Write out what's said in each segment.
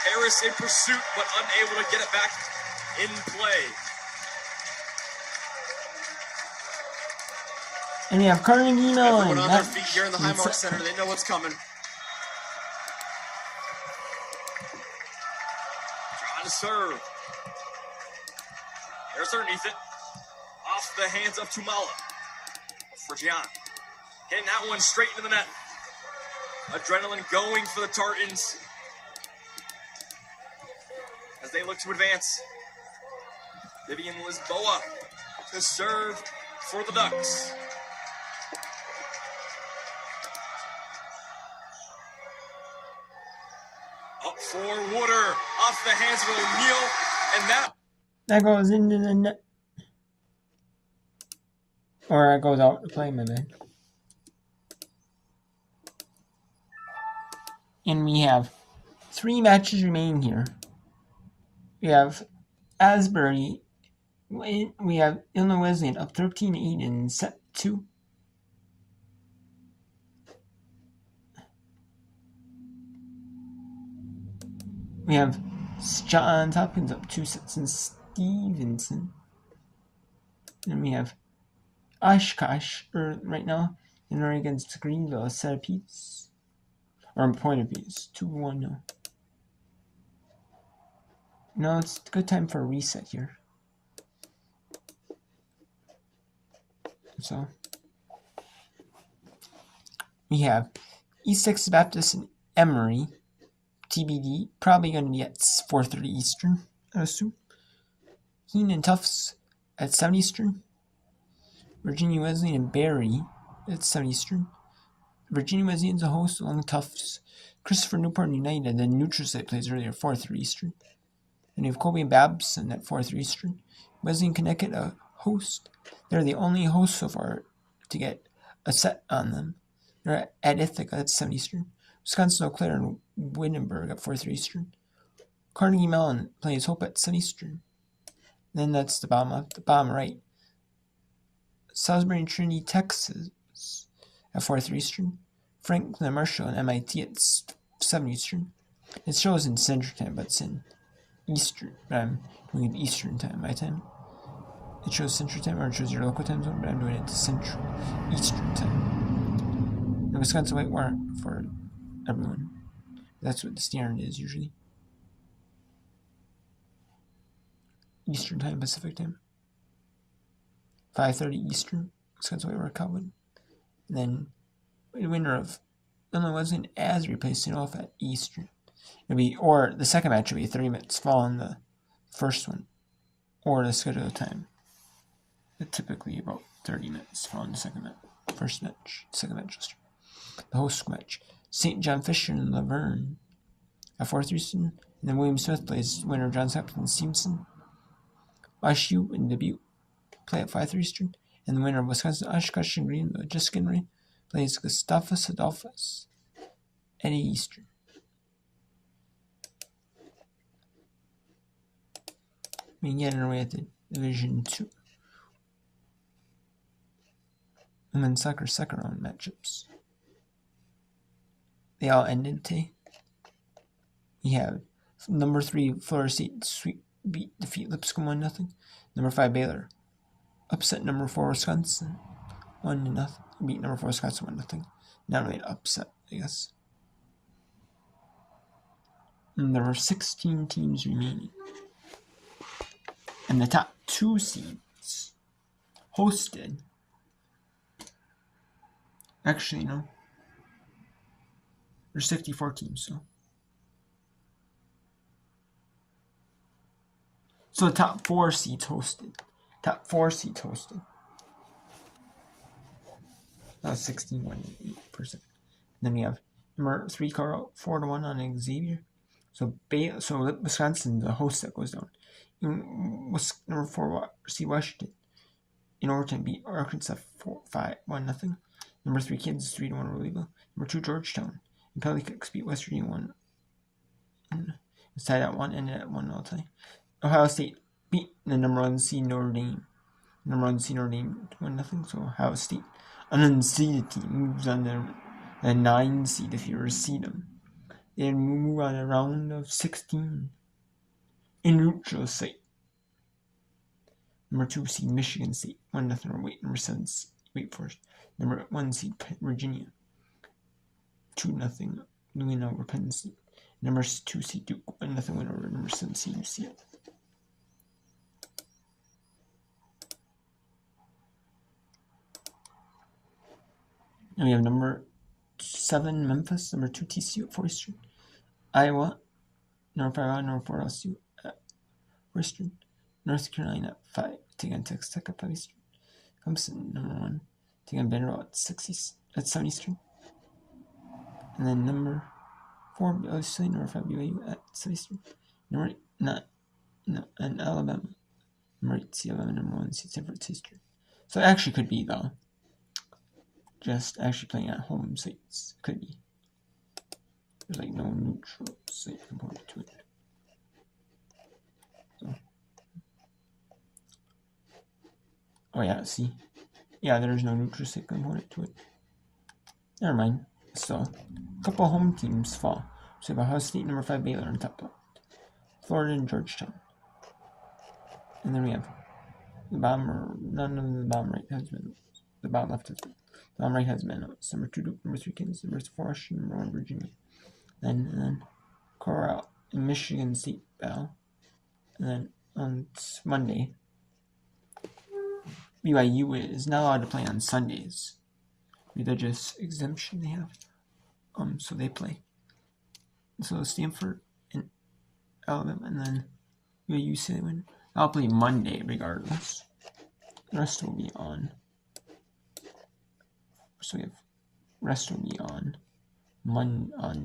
Harris in pursuit, but unable to get it back in play. And we have Carnegie Mellon. Everyone on their feet here in the Highmark Center. They know what's coming. Trying to serve. Harris underneath it. Off the hands of Tumala. For Gian. Hitting that one straight into the net. Adrenaline going for the Tartans as they look to advance. Vivian Lisboa to serve for the Ducks. Up for Wooder, off the hands of O'Neal, and that goes into the net. Or it goes out to play, my man. And we have 3 matches remaining here. We have Asbury. We have Illinois Wesleyan up 13-8 in set 2. We have Johns Hopkins up 2 sets in Stevenson. And we have Oshkosh right now in against Greenville, a set apiece. Or a point apiece. 2-1 now. No, it's a good time for a reset here. So we have East Texas Baptist and Emory. TBD, probably going to be at 4:30 Eastern, I assume. Keene and Tufts at 7 Eastern. Virginia Wesleyan and Barry at 7 Eastern. Virginia Wesleyan's a host along with Tufts. Christopher Newport United, the neutral site plays earlier, 4:30 Eastern. Then we have Colby and Babson at 4:30 Eastern. Wesleyan Connecticut, a host. They're the only host so far to get a set on them. They're at Ithaca at 7 Eastern. Wisconsin Eau Claire and Wittenberg at 4:30 Eastern. Carnegie Mellon plays Hope at 7 Eastern. Then that's the bottom left. The bottom right. Salisbury and Trinity, Texas at 4:30 Eastern. Franklin and Marshall and MIT at 7 Eastern. It shows in Central Time, but it's in Eastern. But I'm doing it Eastern Time, my time. It shows Central Time, or it shows your local time zone, but I'm doing it to Central Eastern Time. The Wisconsin Whitewater for everyone. That's what the standard is usually. Eastern Time, Pacific Time. 5:30 Eastern, Wisconsin Whitewater Calvin. And then the winner of Illinois Wesleyan as replacing off at Eastern. It'll be, or the second match will be 30 minutes following the first one, or the scheduled time. But typically about 30 minutes following the second match. First match, second match. The host match. St. John Fisher and Laverne at 4:30 Eastern. And then William Smith plays winner of Johns Hopkins and Stevenson. WashU and Dubuque play at 5:30 Eastern. And the winner of Wisconsin Oshkosh and Greenville, Jessica Henry, plays Gustavus Adolphus at 8 Eastern. We get underway at the Division 2. Women's soccer second round matchups. They all ended today. We have number 3 Florida State defeat Lipscomb 1-0. Number 5 Baylor upset number 4 Wisconsin 1-0. Beat number 4 Wisconsin 1-0. Not really an upset, I guess. And there are 16 teams remaining. And the top 2 seeds hosted. Actually, no. There's 64 teams, so the top 4 seeds hosted. Top 4 seeds hosted. That's 16.8%. Then we have number 3 Carl 4-1 on Xavier. So Wisconsin, the host that goes down. Number 4 Washington in overtime beat Arkansas 1-0. Number 3 Kansas 3-1 Louisville. Number 2 Georgetown and penalty kicks beat West Virginia 1. It's tied at 1, ended at 1 all time. Ohio State beat the number 1 seed Notre Dame. Number 1 seed Notre Dame 1-0. So Ohio State, an unseeded team, moves on to a 9 seed if you were to seed them. They had Mumu on a round of 16 in neutral site. Number 2 seed Michigan State, 1-0 over Wake. Number 7 seed Wake Forest. Number 1 seed Virginia, 2-0 win over Penn State. Number 2 seed Duke, 1-0 win over number 7 seed UCF. And we have number 7 Memphis, number 2 TCU at 4 Eastern. Iowa, number 5 Iowa, number 4 LSU at 4 Eastern. North Carolina at 5, taking on Texas Tech at 5 Eastern. Clemson, number 1, taking on Vanderbilt at 7 Eastern. And then number 4 LSU, number 5 BYU at 7 Eastern. Number 8, and Alabama. Number 8 Alabama, number 1 Stanford at 6 Eastern. So it actually could be though. Just actually playing at home sites. Could be. There's like no neutral site component to it. So. Oh yeah, see? Yeah, there's no neutral site component to it. Never mind. So, a couple home teams fall. So we have Ohio State, number 5 Baylor on top left. Florida and Georgetown. And then we have the bottom, none of the bottom right has been. The bottom left has been. The bottom right has been. Number 2 Duke, number 3 Kansas, number 4 Washington, number 1 Virginia. And then Corral and Michigan State battle. And then on Monday, BYU is not allowed to play on Sundays. Religious exemption they have. So they play. So Stanford and Alabama, and then BYU say they win. I'll play Monday regardless. The rest will be on. So we have rest will be on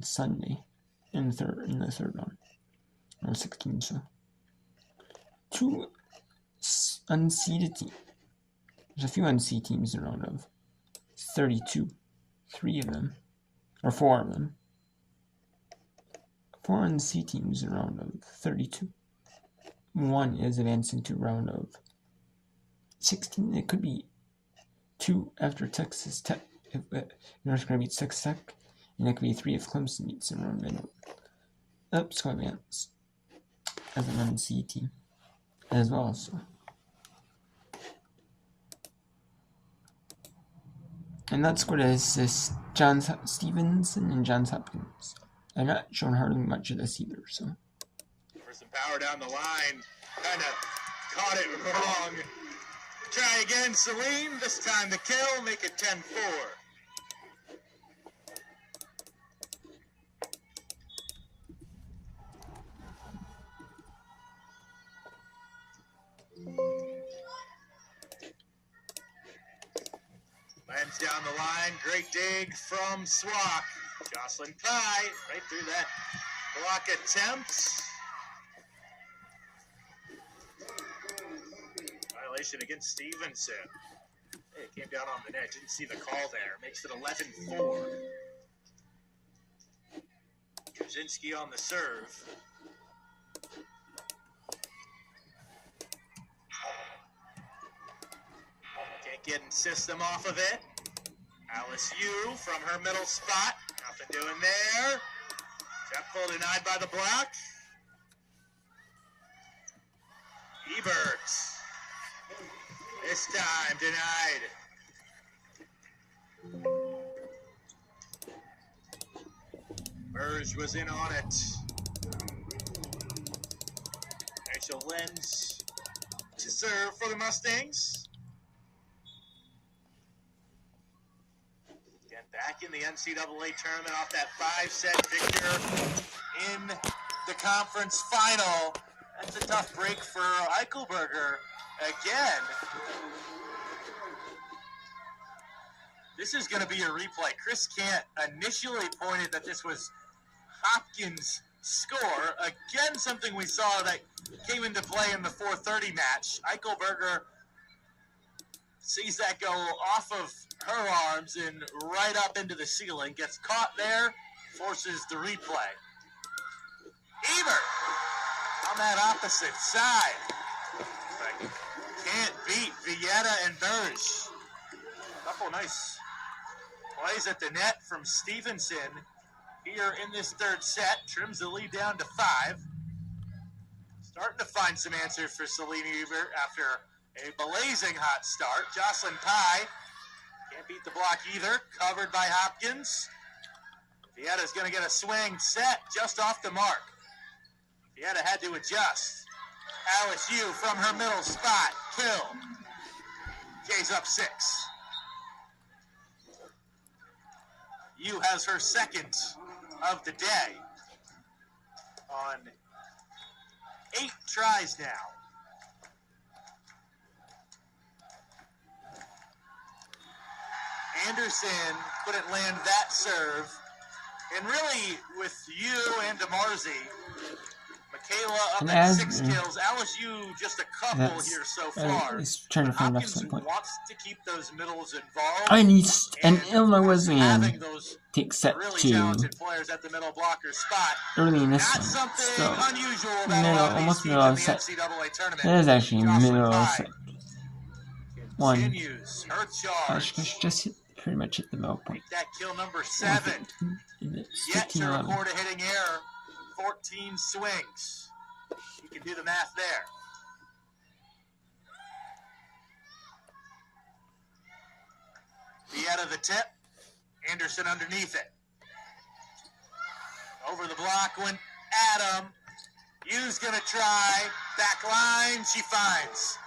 Sunday in the third round. Or 16, so 2 unseeded teams. There's a few unseeded teams in the round of 32. 3 of them, or 4 of them. 4 unseeded teams in the round of 32. 1 is advancing to round of 16. It could be 2 after Texas Tech. If North Carolina beats Texas Tech, and it could be 3 if Clemson beats in round of Oops, so advance as an unseeded team as well. So. And that squad is this John Stevenson and Johns Hopkins. I've not shown hardly much of this either, so. For some power down the line, kind of caught it wrong. Try again, Salim. This time the kill, make it 10-4. Lands down the line, great dig from Swak. Jocelyn Kai, right through that block attempt. Violation against Stevenson. Hey, it came down on the net, didn't see the call there. Makes it 11-4. Kaczynski on the serve. Can't get in system off of it. Alice Yu from her middle spot. Nothing doing there. Jeffel denied by the block. Ebert. This time denied. Burge was in on it. Rachel Lenz to serve for the Mustangs. Again, back in the NCAA tournament off that 5-set victor in the conference final. That's a tough break for Eichelberger again. This is going to be a replay. Chris Kant initially pointed that this was Hopkins' score. Again, something we saw that came into play in the 4:30 match. Eichelberger sees that go off of her arms and right up into the ceiling. Gets caught there, forces the replay. Ebert on that opposite side. But can't beat Villeta and Burge. Couple nice plays at the net from Stevenson. here in this third set. Trims the lead down to 5. Starting to find some answers for Celine Ebert after a blazing hot start. Jocelyn Pye can't beat the block either. Covered by Hopkins. Vietta's going to get a swing set just off the mark. Vietta had to adjust. Alice Yu from her middle spot. Kill. Jay's up 6. Yu has her second of the day on 8 tries now. Anderson couldn't land that serve. And really, with Yu and DeMarzi, Michaela up And at as- 6 kills. Alice Yu just a couple That's- here so far. He's trying to find Hopkins offset point. wants to keep those middles involved. And Illinois Wesleyan having those takes set really 2 talented players at the middle blocker spot. early in this Not one. something So unusual about middle- a lot of these almost teams middle in of the set. NCAA tournament. that is actually Jocelyn middle of Pye set. One. Continues her charge. Just pretty much hit the middle point. Make that kill number 7. It's Yet to 15-11. record a hitting error. 14 swings. You can do the math there. Vietta the tip. Anderson underneath it. Over the block went Adam. Yu's gonna try. Back line, she finds.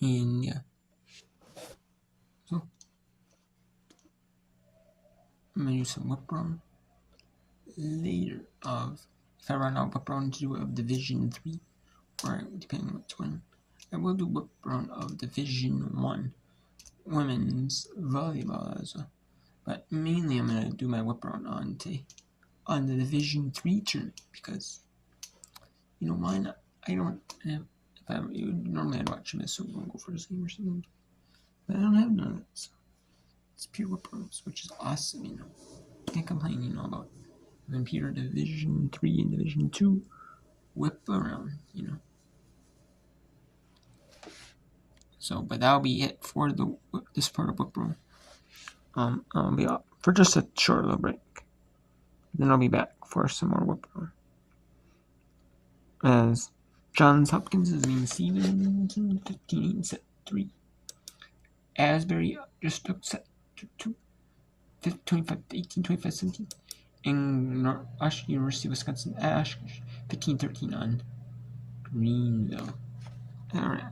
And yeah. So I'm gonna do some whip run later if I run out whip run to do of Division 3, or depending on which one. I will do whip run of Division 1 women's volleyball as well. But mainly I'm gonna do my whip run on the Division 3 tournament, because why not? I don't have, normally I'd watch Minnesota go for the same or something, but I don't have none of that. So it's pure whip runs, which is awesome. Can't complain, about having Peter Division 3 and Division 2 whip around, So, but that'll be it for this part of whip run. I'll be off for just a short little break. Then I'll be back for some more whip run. As Johns Hopkins is being Stevenson 15 set 3. Asbury just took set 2. 18, 25, 17. And University of Wisconsin Ash 15-13 on Greenville. Alright.